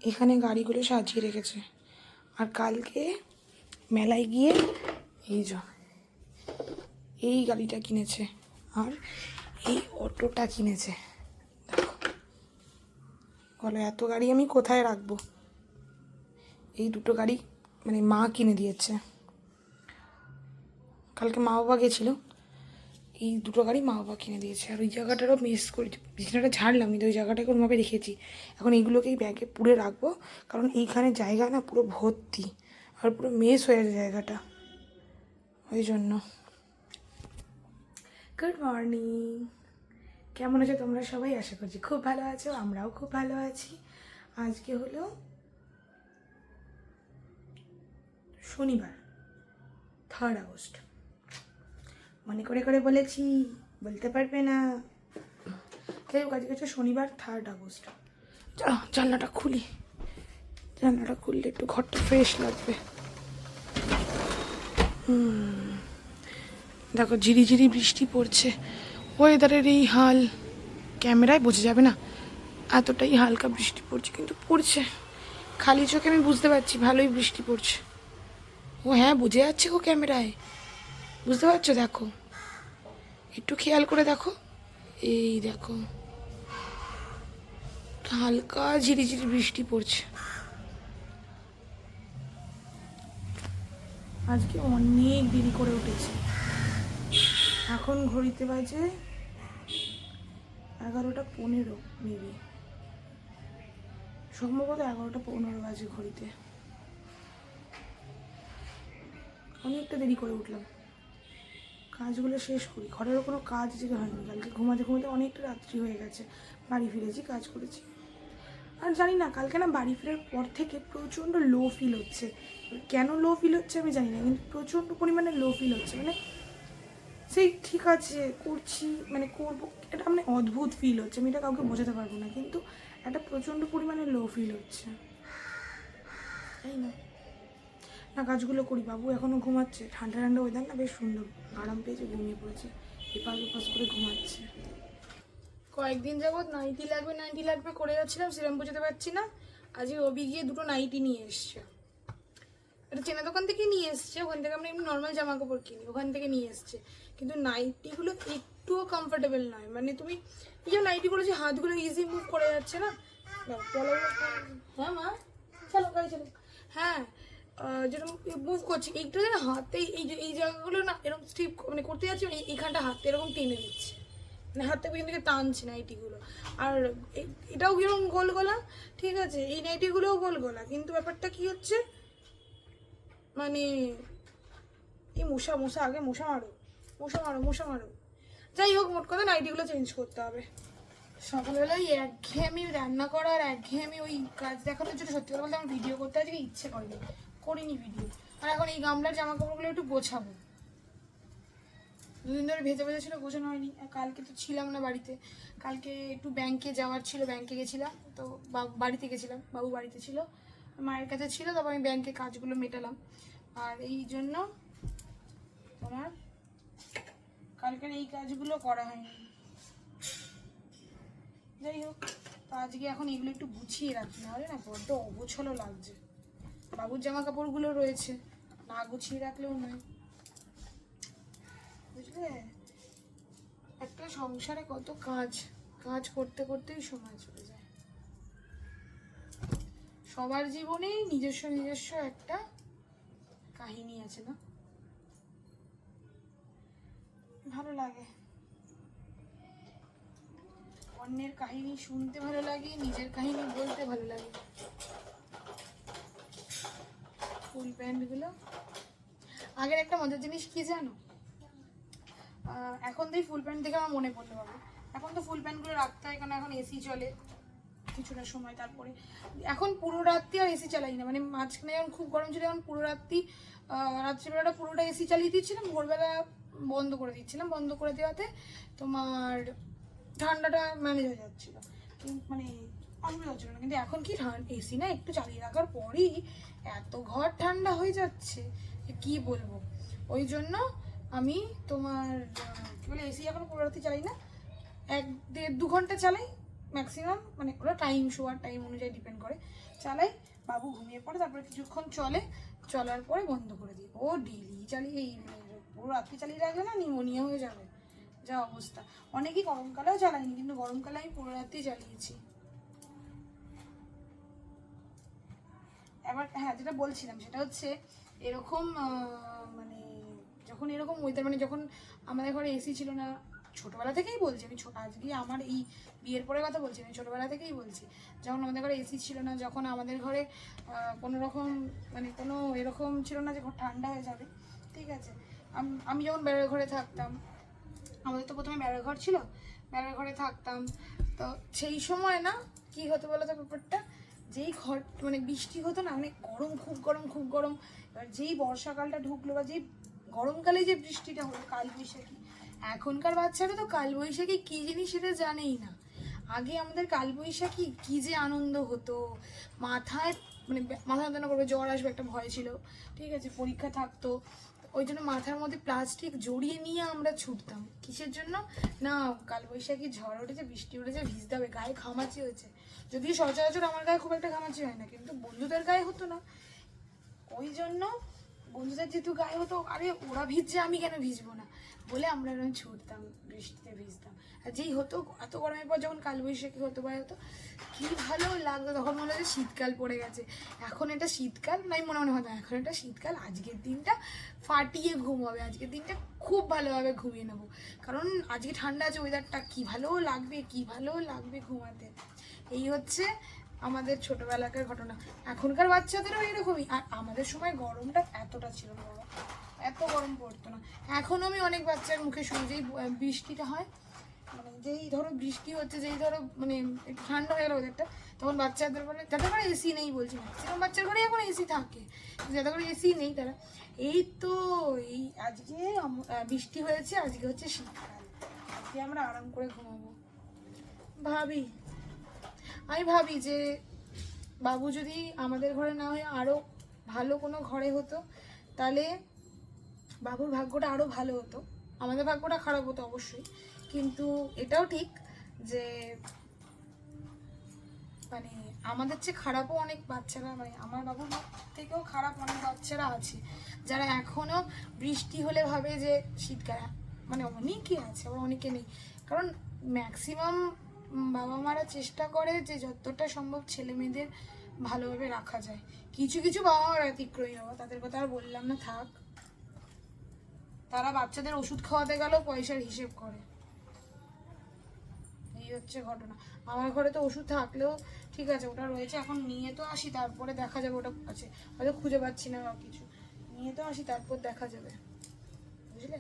এখানে গাড়িগুলো সাজিয়ে রেখেছে। আর কালকে মেলায় গিয়ে এই গাড়িটা কিনেছে আর এই অটোটা কিনেছে। দেখো, বলো এত গাড়ি আমি কোথায় রাখবো? এই দুটো গাড়ি মানে মা কিনে দিয়েছে। কালকে মা বাবা গেছিলো, এই দুটো গাড়ি মা বাবা কিনে দিয়েছে। আর ওই জায়গাটারও মিস করি, বিছানাটা ঝাড়লাম কিন্তু ওই জায়গাটাকে ওরমভাবে রেখেছি। এখন এইগুলোকেই ব্যাগে পুরে রাখবো, কারণ এইখানে জায়গা না পুরো ভর্তি আর পুরো মেস হয়ে আছে জায়গাটা, ওই জন্য। গুড মর্নিং, কেমন আছো তোমরা সবাই? আশা করছি খুব ভালো আছো, আমরাও খুব ভালো আছি। আজকে হলো শনিবার, 3 আগস্ট। মনে করে করে বলেছি, বলতে পারবে না। যাই হোক, আজকে হচ্ছে শনিবার 3 আগস্ট। জানলাটা খুলি, জানলাটা খুললে একটু ঘরটা ফ্রেশ লাগবে। দেখো ঝিরিঝিরি বৃষ্টি পড়ছে। ওয়েদারের এই হাল ক্যামেরায় বোঝা যাবে না, এতটাই হালকা বৃষ্টি পড়ছে, কিন্তু পড়ছে। খালি চোখে আমি বুঝতে পারছি ভালোই বৃষ্টি পড়ছে। ও হ্যাঁ, বোঝা যাচ্ছে গো ক্যামেরায়, বুঝতে পারছো? দেখো একটু খেয়াল করে দেখো, এই দেখো হালকা ঝিরিঝিরি বৃষ্টি পড়ছে। আজকে অনেক দেরি করে উঠেছি। এখন ঘড়িতে বাজে 11:15 মেবি, সম্ভবত 11:15 বাজে ঘড়িতে। অনেকটা দেরি করে উঠলাম, কাজগুলো শেষ করি। ঘরেরও কোনো কাজ আজকে হয়নি, কালকে ঘুমাতে ঘুমাতে অনেকটা রাত্রি হয়ে গেছে। বাড়ি ফিরেছি, কাজ করেছি। আর জানি না, কালকে না বাড়ি ফেরার পর থেকে প্রচণ্ড লো ফিল হচ্ছে। কেন লো ফিল হচ্ছে আমি জানি না, কিন্তু প্রচণ্ড পরিমাণে লো ফিল হচ্ছে। মানে সেই ঠিক আছে করছি, মানে করবো, এটা মানে অদ্ভুত ফিল হচ্ছে। আমি এটা কাউকে বোঝাতে পারবো না, কিন্তু একটা প্রচণ্ড পরিমাণে লো ফিল হচ্ছে, তাই না? না, কাজগুলো করি। বাবু এখনও ঘুমাচ্ছে, ঠান্ডা ঠান্ডা ওয়েদার না, বেশ সুন্দর আরাম পেয়েছে, ঘুমিয়ে পড়েছে, এপাশ ওপাশ করে ঘুমাচ্ছে। কয়েকদিন যাবৎ নাইটি লাগবে করে যাচ্ছিলাম, সেরকম বোঝাতে পারছি না। আজকে রবি গিয়ে 2টো নাইটি নিয়ে এসছে। এটা চেনা দোকান থেকে নিয়ে এসছে, ওখান থেকে আমরা এমনি নর্মাল জামা কাপড় কিনি, ওখান থেকে নিয়ে এসছে। কিন্তু নাইটিগুলো একটুও কমফোর্টেবল নয়। মানে তুমি এই যে নাইটিগুলো, যে হাতগুলো ইজি মুভ করে যাচ্ছে না। হ্যাঁ মা, চলো গাড়ি চলো। হ্যাঁ, যেরকম মুভ করছি এইটা না, হাতে এই জায়গাগুলো না এরকম স্টিপ মানে করতে যাচ্ছে, এইখানটা হাতে এরকম টেনে দিচ্ছে, মানে হাত থেকে থেকে টানছে নাইটিগুলো। আর এটাও কিরকম গোল গলা, ঠিক আছে, এই নাইটিগুলোও গোল গলা, কিন্তু ব্যাপারটা কি হচ্ছে, মানে এই মশা আগে মশা মারো। যাই হোক, মোট কথা নাইটিগুলো চেঞ্জ করতে হবে। সকালবেলায় একঘেয়েমি রান্না করার, একঘেয়েমি ওই কাজ দেখানোর জন্য সত্যি কথা বলতে আমার ভিডিও করতে আজকে ইচ্ছে করিনি ভিডিও। আর এখন এই গামলার জামা কাপড়গুলো একটু গোছাবো, 2 দিন ধরে ভেজা ছিল, গোছানো হয়নি। আর কালকে তো ছিলাম না বাড়িতে, কালকে একটু ব্যাংকে যাওয়ার ছিল, ব্যাংকে গেছিলাম। তো বাড়িতে গেছিলাম, বাবু বাড়িতে ছিল, মায়ের কাছে ছিল, তারপর আমি ব্যাংকে কাজগুলো মেটালাম। আর এই জন্য তোমার কালকের এই কাজগুলো করা হয়নি। যাই হোক, তো আজকে এখন এগুলো একটু গুছিয়ে রাখি, নাহলে না বড্ড অগোছালো লাগছে। বাবুর জামা কাপড়গুলো রয়েছে, না গুছিয়ে রাখলেও নয়, বুঝলে? একটা সংসারে কত কাজ করতে করতেই সময় চলে যায়। সবার জীবনেই নিজস্ব একটা কাহিনী আছে, না? ভালো লাগে, অন্যের কাহিনী শুনতে ভালো লাগে, নিজের কাহিনী বলতে ভালো লাগে। ফুল প্যান্টগুলো আগের একটা মজার জিনিস কি জানো, এখন তো এই ফুল প্যান্ট থেকে আমার মনে পড়লো, বাবু এখন তো ফুল প্যান্টগুলো রাখতে হয়, কারণ এখন এসি চলে কিছুটা সময়। তারপরে এখন পুরো রাত্রি আর এসি চালাই না, মানে মাঝখানে যখন খুব গরম ছিল এখন পুরো রাত্রিবেলাটা পুরোটা এসি চালিয়ে দিচ্ছিলাম, ভোরবেলা বন্ধ করে দিচ্ছিলাম। বন্ধ করে দেওয়াতে তোমার ঠান্ডাটা ম্যানেজ হয়ে যাচ্ছিল, মানে অসুবিধা হচ্ছিল না। কিন্তু এখন কি এসি না একটু চালিয়ে রাখার পরই এত ঘর ঠান্ডা হয়ে যাচ্ছে কি বলবো। ওই জন্য আমি তোমার কি বলে এসি এখন পুরো রাত্রি চালাই না, 1-1.5-2 ঘন্টা চালাই, ম্যাক্সিমাম মানে ওরা টাইম শোয়ার টাইম অনুযায়ী ডিপেন্ড করে, চালাই, বাবু ঘুমিয়ে পড়ে, তারপরে কিছুক্ষণ চলে, চলার পরে বন্ধ করে দিই। ও ডেলি চালিয়ে এই পুরো রাত্রি চালিয়ে রাখলে না নিউমোনিয়া হয়ে যাবে, যা অবস্থা। অনেকেই গরমকালেও চালায়নি, কিন্তু গরমকালে আমি পুরো রাত্রি চালিয়েছি। এবার হ্যাঁ, যেটা বলছিলাম সেটা হচ্ছে এরকম মানে যখন এরকম ওয়েদার, মানে যখন আমাদের ঘরে এসি ছিল না, ছোটোবেলা থেকেই বলছি আমি, আজকে আমার এই বিয়ের পরে কথা বলছি, আমি ছোটোবেলা থেকেই বলছি, যখন আমাদের ঘরে এসি ছিল না, যখন আমাদের ঘরে কোনো রকম মানে কোনো এরকম ছিল না যে ঠান্ডা হয়ে যাবে, ঠিক আছে, আমি যখন বেড়ার ঘরে থাকতাম, আমাদের তো প্রথমে বেড়ার ঘর ছিল, বেড়ার ঘরে থাকতাম, তো সেই সময় না কি হতো বলো তো ব্যাপারটা, যেই ঘর মানে বৃষ্টি হতো না, মানে গরম, খুব গরম, খুব গরম, এবার যেই বর্ষাকালটা ঢুকলো বা যেই গরমকালে যে বৃষ্টিটা হলো, কালবৈশাখী, এখনকার বাচ্চারা তো কালবৈশাখী কী জিনিস সেটা জানেই না। আগে আমাদের কালবৈশাখী কী যে আনন্দ হতো, মাথায় মানে মাথা যন্ত্রণা করবে, জ্বর আসবে একটা ভয় ছিল, ঠিক আছে, পরীক্ষা থাকতো, ওই জন্য মাথার মধ্যে প্লাস্টিক জড়িয়ে নিয়ে আমরা ছুটতাম, কিসের জন্য না, কালবৈশাখী ঝড় উঠেছে, বৃষ্টি উঠেছে, ভিজতে হবে, গায়ে ঘামাচি হয়েছে, যদিও সচরাচর আমার গায়ে খুব একটা ঘামাচি হয় না, কিন্তু বন্ধুদের গায়ে হতো না, ওই জন্য বন্ধুদের যেহেতু গায়ে হতো, আরে ওরা ভিজছে আমি কেন ভিজবো না বলে আমরা এরকম ছুটতাম, বৃষ্টিতে ভিজতাম। আর যেই হতো এত গরমের পর যখন কালবৈশাখী হতো বা হতো, কি ভালো লাগতো, তখন মনে হচ্ছে শীতকাল পড়ে গেছে, এখন এটা শীতকাল নাই, মনে হতো এখন এটা শীতকাল, আজকের দিনটা ফাটিয়ে ঘুম হবে, আজকের দিনটা খুব ভালোভাবে ঘুমিয়ে নেবো, কারণ আজকে ঠান্ডা আছে, ওয়েদারটা কী ভালো লাগবে, কী ভালো লাগবে ঘুমাতে। এই হচ্ছে আমাদের ছোটবেলাকার ঘটনা। এখনকার বাচ্চাদেরও এরকমই। আর আমাদের সময় গরমটা এতটা ছিল না বাবা, এত গরম পড়তো না। এখনও আমি অনেক বাচ্চার মুখে শুনি, যেই বৃষ্টিটা হয়, মানে যেই ধরো বৃষ্টি হচ্ছে, যেই ধরো মানে একটু ঠান্ডা হয়ে গেলো ওদেরটা, তখন বাচ্চাদের বলে, যাদের ঘরে এসি নেই, বলছি ম্যাক্সিমাম বাচ্চার ঘরে এখন এসি থাকে, যাদের ঘরে এসি নেই তারা, এই তো এই আজকে বৃষ্টি হয়েছে, আজকে হচ্ছে শীতকাল, আজকে আমরা আরাম করে ঘুমাবো। ভাবি, আমি ভাবি যে বাবু যদি আমাদের ঘরে না হয়ে আরও ভালো কোনো ঘরে হতো, তাহলে বাবুর ভাগ্যটা আরও ভালো হতো, আমাদের ভাগ্যটা খারাপ হতো অবশ্যই, কিন্তু এটাও ঠিক যে মানে আমাদের চেয়ে খারাপও অনেক বাচ্চারা, মানে আমার বাবুর থেকেও খারাপ অনেক বাচ্চারা আছে, যারা এখনও বৃষ্টি হলে ভাবে যে শীতকাল, মানে অনেকে আছে, আবার অনেকে নেই, কারণ ম্যাক্সিমাম বাবা মারা চেষ্টা করে যে যতটা সম্ভব ছেলে মেয়েদের ভালোভাবে রাখা যায়, কিছু কিছু বাবা মার ব্যতিক্রমী বাবা, তাদের কথা আর বললাম না, থাক, তারা বাচ্চাদের ওষুধ খাওয়াতে গেলেও পয়সার হিসেব করে, এই হচ্ছে ঘটনা। আমার ঘরে তো ওষুধ থাকলেও ঠিক আছে, ওটা রয়েছে, এখন নিয়ে তো আসি, তারপরে দেখা যাবে ওটা আছে, হয়তো খুঁজে পাচ্ছি না বা কিছু, নিয়ে তো আসি, তারপর দেখা যাবে, বুঝলে।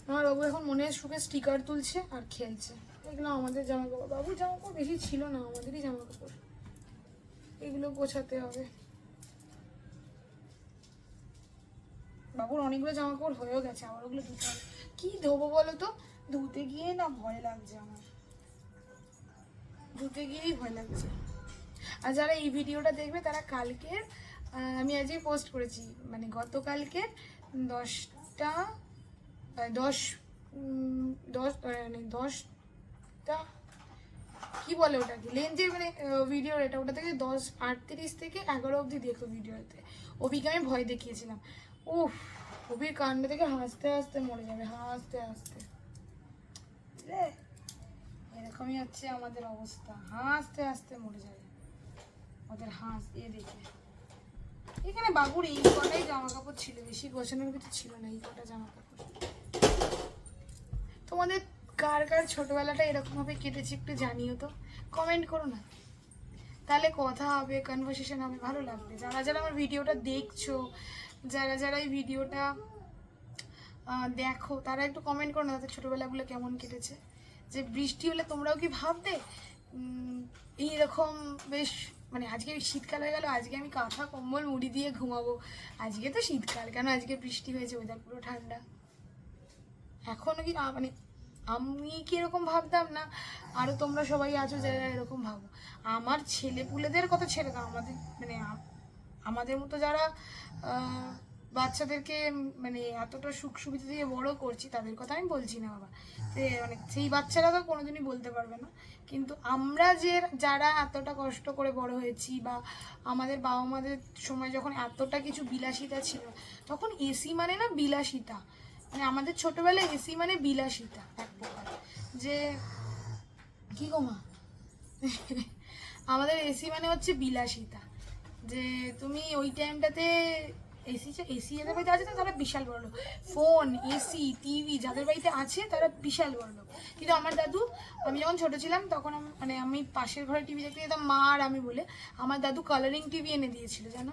আমার বাবু এখন মনের সুখে স্টিকার তুলছে আর খেলছে, এগুলো আমাদের জামা কাপড়, বাবুর জামা কাপড় বেশি ছিল না, আমাদেরই জামা কাপড়, এগুলো গোছাতে হবে। বাবুর অনেকগুলো জামা কাপড় হয়েও গেছে, আবার ওগুলো ধুতে হবে, কী ধোবো বলো তো, ধুতে গিয়ে না ভয় লাগছে আমার, ধুতে গিয়েই ভয় লাগছে। আর যারা এই ভিডিওটা দেখবে তারা কালকের, আমি আজকে পোস্ট করেছি, মানে গতকালকের 10টা 10 10 মানে 10টা কি বলে ওটাকে লেন্থে, মানে ভিডিওর এটা, ওটা থেকে 10:38 থেকে 11 অবধি দেখো ভিডিওতে, অভিকে আমি ভয় দেখিয়েছিলাম, উফ, অভির কাণ্ড থেকে হাসতে হাসতে মরে যাবে, হাসতে হাসতে, বুঝলে, এরকমই হচ্ছে আমাদের অবস্থা, হাসতে হাসতে মরে যাবে ওদের হাঁস দিয়ে দেখে। এখানে বাবুর এই কটাই জামা কাপড় ছিল, বেশি গোছানোর কিছু ছিল না, এই কটা জামা কাপড়। তোমাদের কার কার ছোটবেলাটা এরকমভাবে কেটেছে একটু জানিও তো, কমেন্ট করো না, তাহলে কথা হবে, কনভারসেশন হবে, ভালো লাগবে। যারা যারা আমার ভিডিওটা দেখছো, যারা যারা এই ভিডিওটা দেখো, তারা একটু কমেন্ট করো না তাদের ছোটোবেলাগুলো কেমন কেটেছে, যে বৃষ্টি হলে তোমরাও কি ভাববে এইরকম বেশ, মানে আজকে শীতকাল হয়ে গেল, আজকে আমি কাঁথা কম্বল মুড়ি দিয়ে ঘুমাবো, আজকে তো শীতকাল, কেন আজকে বৃষ্টি হয়েছে, ওয়েদার পুরো ঠান্ডা, এখনও কি মানে আমি কি এরকম ভাবতাম না, আরও তোমরা সবাই আছো যারা এরকম ভাবো। আমার ছেলে পুলেদের কথা ছেড়ে দাও, আমাদের মানে আমাদের মতো যারা বাচ্চাদেরকে মানে এতটা সুখ সুবিধা দিয়ে বড় করছি, তাদের কথা আমি বলছি না বাবা, যে মানে সেই বাচ্চারা তো কোনোদিনই বলতে পারবে না, কিন্তু আমরা যারা এতটা কষ্ট করে বড় হয়েছি, বা আমাদের বাবা মাদের সময় যখন এতটা কিছু বিলাসিতা ছিল, তখন এসি মানে না বিলাসিতা, মানে আমাদের ছোটবেলায় এসি মানে বিলাসিতা এক প্রকার, যে কি গো মা আমাদের এসি মানে হচ্ছে বিলাসিতা, যে তুমি ওই টাইমটাতে এসি যাদের বাড়িতে আছে তারা বিশাল বড় লোক, ফোন এসি টিভি যাদের বাড়িতে আছে তারা বিশাল বড় লোক। কিন্তু আমার দাদু, আমি যখন ছোট ছিলাম তখন মানে আমি পাশের ঘরে টিভি দেখতে যেতাম, মা আর আমি বলে, আমার দাদু কালারিং টিভি এনে দিয়েছিল জানো,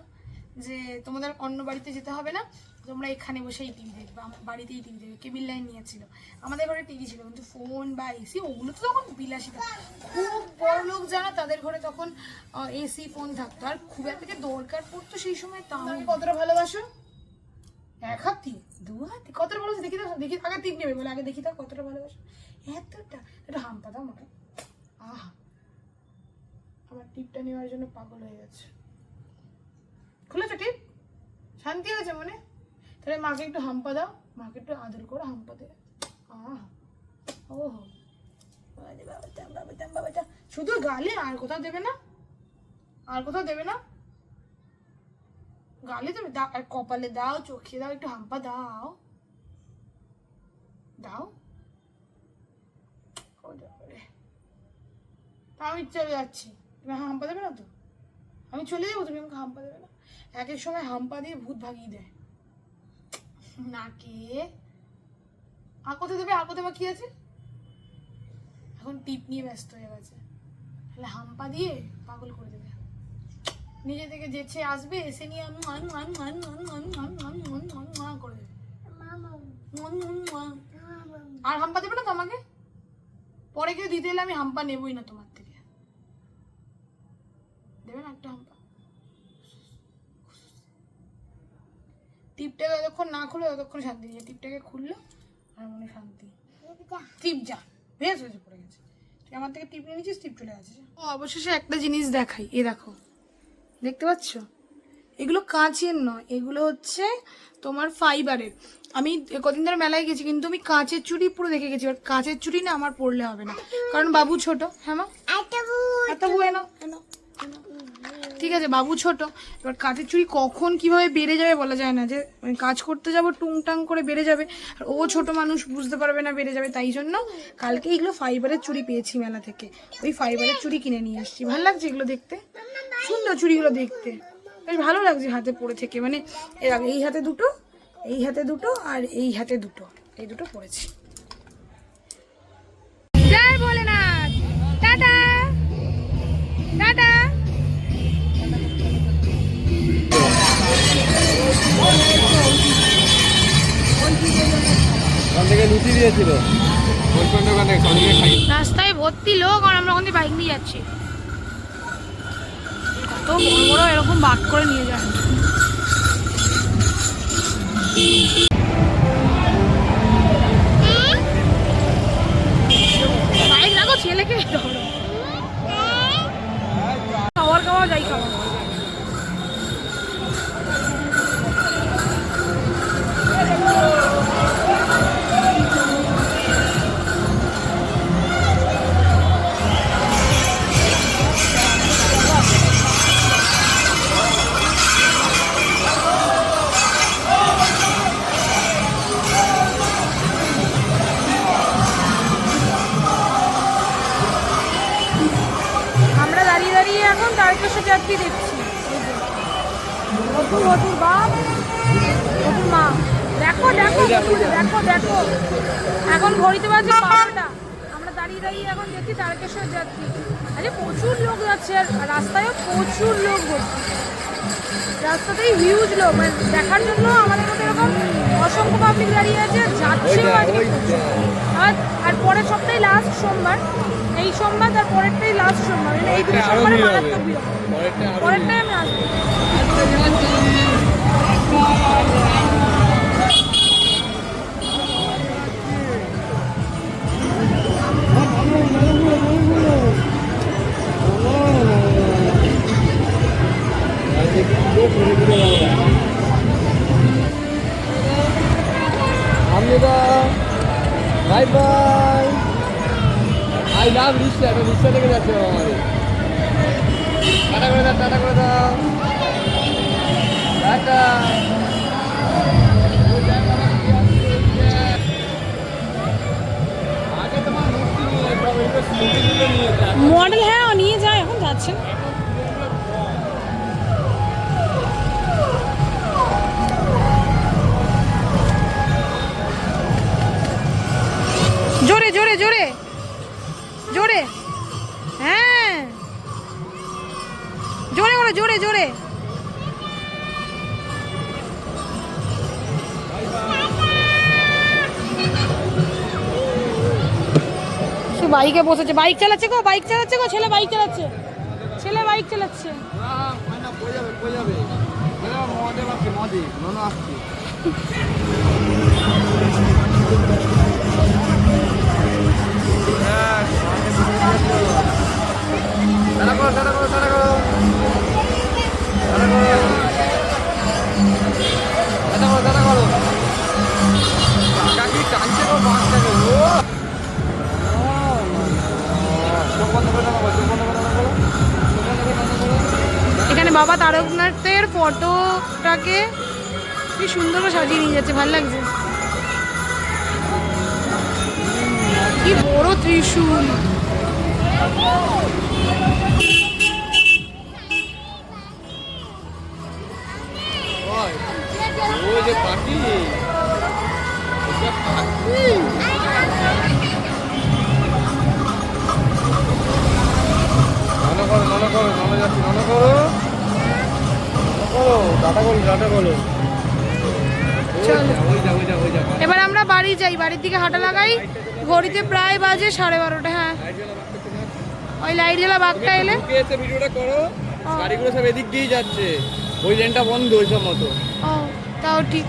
যে তোমাদের অন্য বাড়িতে যেতে হবে না, তোমরা এখানে বসেই টিভি দেখবে, আমার বাড়িতেই টিভি দেখবে, কেবিল লাইন নিয়েছিল, আমাদের ঘরে টিভি ছিল, কিন্তু ফোন বা এসি ওগুলো তো তখন বিলাসিতা, খুব বড় লোক যারা তাদের ঘরে তখন এসি ফোন থাকতো, আর খুব একটা যে দরকার পড়তো সেই সময়। তা আমি কতটা ভালোবাসো, এক হাতি দু হাতি কতটা ভালোবাসো, দেখি তো, দেখি আগে টিপ নেবে বলে, আগে দেখি তো কতটা ভালোবাসো, এতটা, একটু হাম্পা দাও আমাকে, আহা আমার টিপটা নেওয়ার জন্য পাগল হয়ে গেছে। খুলেছো টিপ, শান্তি হয়েছে মনে, তাহলে মাকে একটু হাম্পা দাও, মাকে একটু আদর করে হাম্পা দেবে, আহা ওহো বাবাটা, শুধু গালে, আর কোথাও দেবে না, আর কোথাও দেবে না, গালে দেবে, দাও, আর কপালে দাও, চোখে দাও, একটু হাম্পা দাও, দাও, আমি চলে যাচ্ছি, তুমি হাম্পা দেবে না তো, আমি চলে যাবো, তুমি আমাকে হাম্পা দেবে না, এক এক সময় হাম্পা দিয়ে ভূত ভাগিয়ে দেয় নাকে, আর কোথায় দেবে, আর কোথায় বাকি আছে, এখন টিপ নিয়ে ব্যস্ত হয়ে গেছে, তাহলে হাম্পা দিয়ে পাগল করে দেবে, নিজে থেকে যেছে আসবে, এসে নিয়ে আমি করে দেবে, আর হাম্পা দেবে না তো আমাকে, পরে কেউ দিতে এলে আমি হাম্পা নেবই না তোমার থেকে, দেবে না একটা হাম্পা, টিপটাকে যতক্ষণ না খুলে ততক্ষণ শান্তি নেই, টিপটাকে খুললো আর মনে শান্তি, টিপ যা বেশ হয়েছে, পড়ে গেছে, তুই আমার থেকে টিপ নিয়ে নিচ্ছিস, টিপ চলে গেছে। ও অবশেষে একটা জিনিস দেখাই, এ দেখো, দেখতে পাচ্ছ, এগুলো কাঁচের নয়, এগুলো হচ্ছে তোমার ফাইবারের। আমি কদিন ধরে মেলায় গেছি, কিন্তু আমি কাঁচের চুড়ি পুরো দেখে গেছি, এবার কাঁচের চুড়ি না আমার পরলে হবে না, কারণ বাবু ছোট। হ্যাঁ মা, ঠিক আছে, বাবু ছোট, এবার কাঁচের চুড়ি কখন কিভাবে বেড়ে যাবে বলা যায় না, যে কাজ করতে যাবো টুংটাং করে বেড়ে যাবে, আর ও ছোট মানুষ বুঝতে পারবে না বেড়ে যাবে, তাই জন্য কালকে এগুলো ফাইবারের চুড়ি পেয়েছি মেলা থেকে, ওই ফাইবারের চুড়ি কিনে নিয়ে আসছি। ভালো লাগছে এগুলো দেখতে, সুন্দর চুড়িগুলো দেখতে, বেশ ভালো লাগছে হাতে পরে থেকে, মানে এর আগে এই হাতে দুটো, এই হাতে দুটো, আর এই হাতে দুটো, এই দুটো পরেছি। জয় ভোলেনাথ, টাটা টাটা। রাস্তায় ভর্তি লোক, আর আমরা ওখানে বাইক নিয়ে যাচ্ছি, কত বড় বড় এরকম বাক করে নিয়ে যায়। বাইক রাখো, ছেলেকে ধরো, খাবার খাওয়া যাই খাওয়া। এখন তারকেশ্বর যাত্রী দেখছি, বধুর বাপ, বধুর মা, দেখো দেখো দেখো দেখো, এখন ঘড়িতে বাজে 12টা, আমরা দাঁড়িয়ে দাঁড়িয়ে এখন দেখছি তারকেশ্বর যাত্রী। আরে প্রচুর লোক যাচ্ছে, আর রাস্তায়ও প্রচুর লোক ভর্তি, রাস্তাতেই হিউজ লোক, মানে দেখার জন্য আমাদের মতো এরকম অসংখ্য পাবলিক দাঁড়িয়ে আছে, যাচ্ছেও আজকে। আর পরের সপ্তাহে লাস্ট সোমবার, এই সোমবার তার পরেরটাই লাস্ট সোমবার, মানে এই দুটো সোমবারে মারাত্মক ভিড়, পরেরটাই আমি আসবো। লিস্টটা থেকে যাচ্ছে আমাদের। টাটা করে দাও, টাটা করে দাও, টাটা। আগে তোমার মূর্তি নিয়ে যেতে হবে, এটা স্মৃতিগুলো নিয়ে যেতে হবে। মডেল হ্যাঁ নিয়ে যায়, এখন যাচ্ছেন। জোরে জোরে জোরে জোরে, হ্যাঁ জোরে বলো, জোরে জোরে। সে বাইকে বসেছে, বাইক চালাচ্ছে গো, বাইক চালাচ্ছে গো, ছেলে বাইক চালাচ্ছে, ছেলে বাইক চালাচ্ছে। এখানে বাবা তারকনাথের ফটোটাকে কি সুন্দর করে সাজিয়ে নিয়ে যাচ্ছে, ভালো লাগছে। কি বড় ত্রিশূল, ওই যে পাখি, এবার আমরা বাড়ি যাই, বাড়ির দিকে হাঁটা লাগাই। ঘড়িতে প্রায় বাজে 12:30। হ্যাঁ ওই লাইট জ্বালা বাঘটা এলে ভিডিওটা করো। গাড়িগুলো সব এদিক দিয়েই যাচ্ছে, ওই লেনটা বন্ধ ওইসব মতো। ও তাও ঠিক,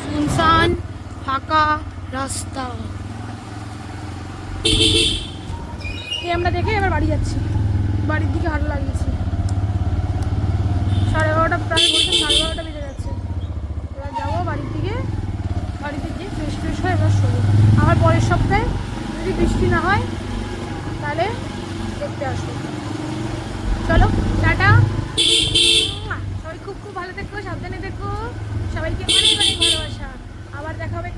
শুনশান ফাঁকা রাস্তা। এই আমরা দেখে এবার বাড়ি যাচ্ছি, বাড়ির দিকে হাঁটা লাগিয়েছি। 11:30 প্রায় বলতে 12:30 বেজে যাচ্ছে। এবার যাবো বাড়ির দিকে, বাড়িতে গিয়ে ফ্রেশ ফ্রেশ হয়ে এবার শোবো। আমার পরের সপ্তাহে যদি বৃষ্টি না হয় তাহলে দেখতে আসবো। চলো টাটা, সবাই খুব খুব ভালো থেকো, সাবধানে থেকো, সবাইকে অনেক অনেক ভালোবাসা। আবার দেখা হবে।